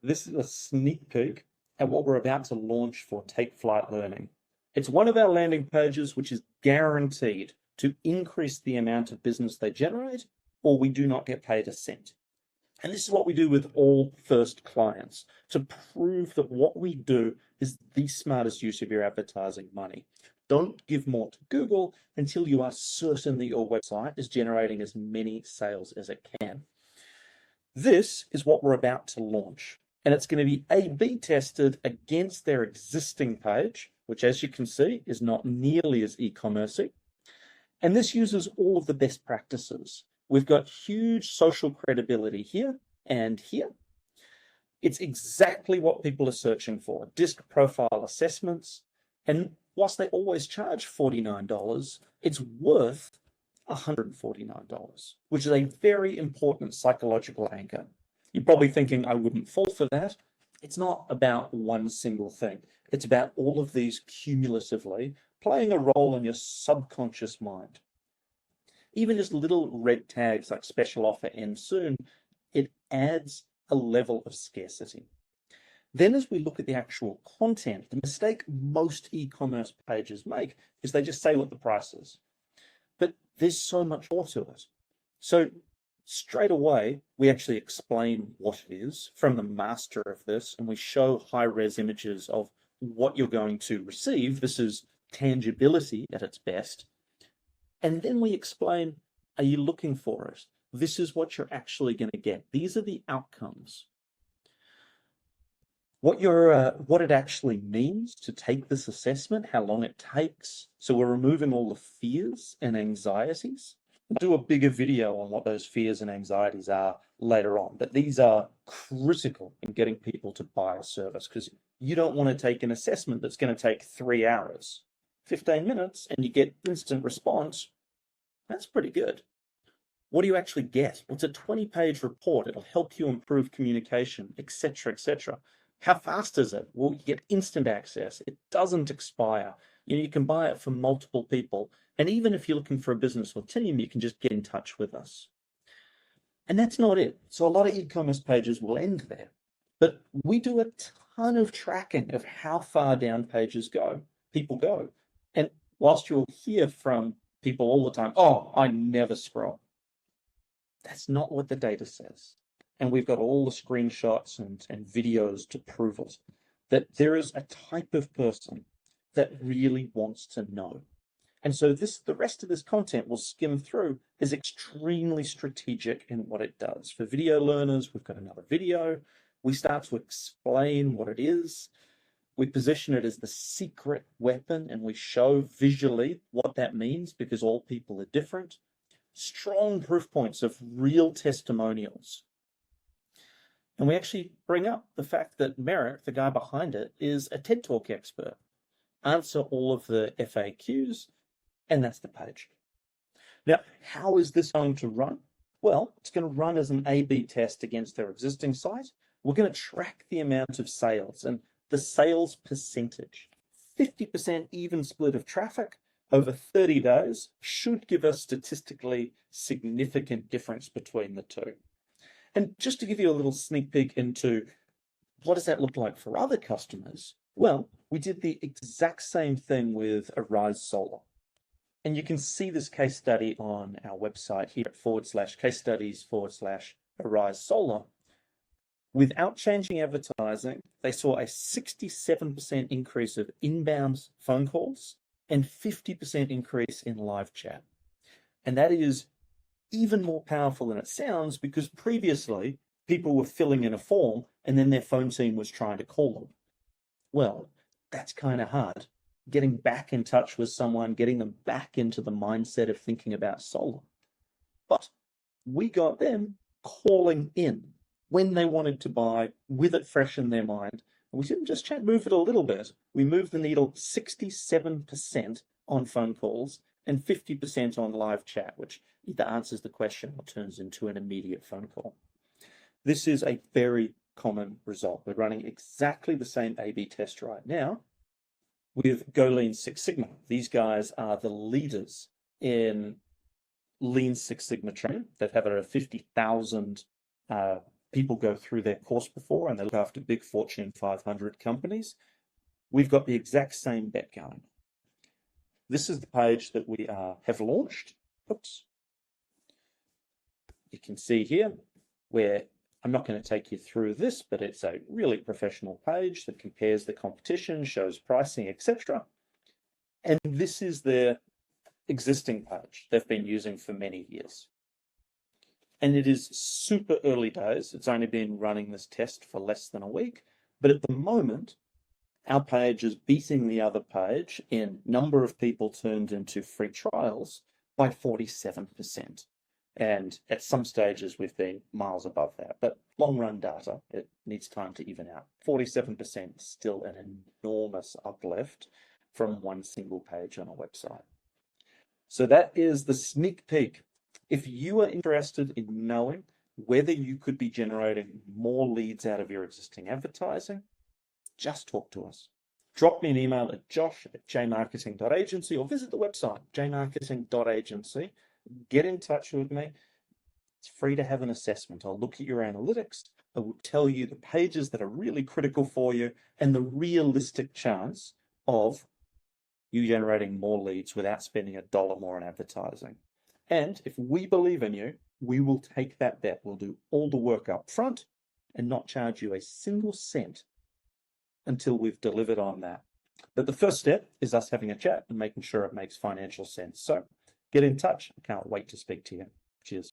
This is a sneak peek at what we're about to launch for Take Flight Learning. It's one of our landing pages which is guaranteed to increase the amount of business they generate, or we do not get paid a cent. And this is what we do with all first clients to prove that what we do is the smartest use of your advertising money. Don't give more to Google until you are certain that your website is generating as many sales as it can. This is what we're about to launch, and it's going to be A/B tested against their existing page, which, as you can see, is not nearly as e-commercey. And this uses all of the best practices. We've got huge social credibility here and here. It's exactly what people are searching for, disc profile assessments. And whilst they always charge $49, it's worth $149, which is a very important psychological anchor. You're probably thinking, I wouldn't fall for that. It's not about one single thing. It's about all of these cumulatively playing a role in your subconscious mind. Even just little red tags like special offer ends soon, it adds a level of scarcity. Then as we look at the actual content, the mistake most e-commerce pages make is they just say what the price is. But there's so much more to it. So straight away, we actually explain what it is from the master of this, and we show high-res images of what you're going to receive. This is tangibility at its best. And then we explain, are you looking for it? This is what you're actually going to get. These are the outcomes. What it actually means to take this assessment, how long it takes. So we're removing all the fears and anxieties. We'll do a bigger video on what those fears and anxieties are later on, but these are critical in getting people to buy a service, because you don't want to take an assessment that's going to take 3 hours, 15 minutes, and you get instant response. That's pretty good. What do you actually get? Well, it's a 20-page report. It'll help you improve communication, etc., etc. How fast is it? Well, you get instant access. It doesn't expire. You can buy it from multiple people. And even if you're looking for a business or team, you can just get in touch with us. And that's not it. So a lot of e-commerce pages will end there. But we do a ton of tracking of how far down pages people go. And whilst you'll hear from people all the time, oh, I never scroll. That's not what the data says. And we've got all the screenshots and videos to prove it, that there is a type of person that really wants to know. And so the rest of this content we'll skim through is extremely strategic in what it does. For video learners, we've got another video. We start to explain what it is. We position it as the secret weapon, and we show visually what that means, because all people are different. Strong proof points of real testimonials. And we actually bring up the fact that Merrick, the guy behind it, is a TED Talk expert. Answer all of the FAQs, and that's the page. Now, how is this going to run? Well, it's going to run as an A/B test against their existing site. We're going to track the amount of sales and the sales percentage. 50% even split of traffic over 30 days should give us statistically significant difference between the two. And just to give you a little sneak peek into what does that look like for other customers, well, we did the exact same thing with Arise Solar. And you can see this case study on our website here at /case studies /Arise Solar. Without changing advertising, they saw a 67% increase of inbound phone calls and 50% increase in live chat. And that is even more powerful than it sounds, because previously people were filling in a form and then their phone team was trying to call them. Well, that's kind of hard. Getting back in touch with someone, getting them back into the mindset of thinking about solar. But we got them calling in when they wanted to buy, with it fresh in their mind. And we didn't just move it a little bit. We moved the needle 67% on phone calls and 50% on live chat, which either answers the question or turns into an immediate phone call. This is a very common result. We're running exactly the same A/B test right now with Go Lean Six Sigma. These guys are the leaders in Lean Six Sigma training. They've had over 50,000 people go through their course before and they look after big Fortune 500 companies. We've got the exact same bet going. This is the page that we have launched. Oops. You can see here where I'm not going to take you through this, but it's a really professional page that compares the competition, shows pricing, etc. And this is their existing page they've been using for many years. And it is super early days. It's only been running this test for less than a week. But at the moment, our page is beating the other page in number of people turned into free trials by 47%. And at some stages, we've been miles above that. But long run data, it needs time to even out. 47% is still an enormous uplift from one single page on a website. So that is the sneak peek. If you are interested in knowing whether you could be generating more leads out of your existing advertising, just talk to us. Drop me an email at josh@jmarketing.agency or visit the website, jmarketing.agency. Get in touch with me. It's free to have an assessment. I'll look at your analytics. I will tell you the pages that are really critical for you and the realistic chance of you generating more leads without spending $1 more on advertising. And if we believe in you, we will take that bet. We'll do all the work up front and not charge you a single cent until we've delivered on that. But the first step is us having a chat and making sure it makes financial sense. So get in touch. I can't wait to speak to you. Cheers.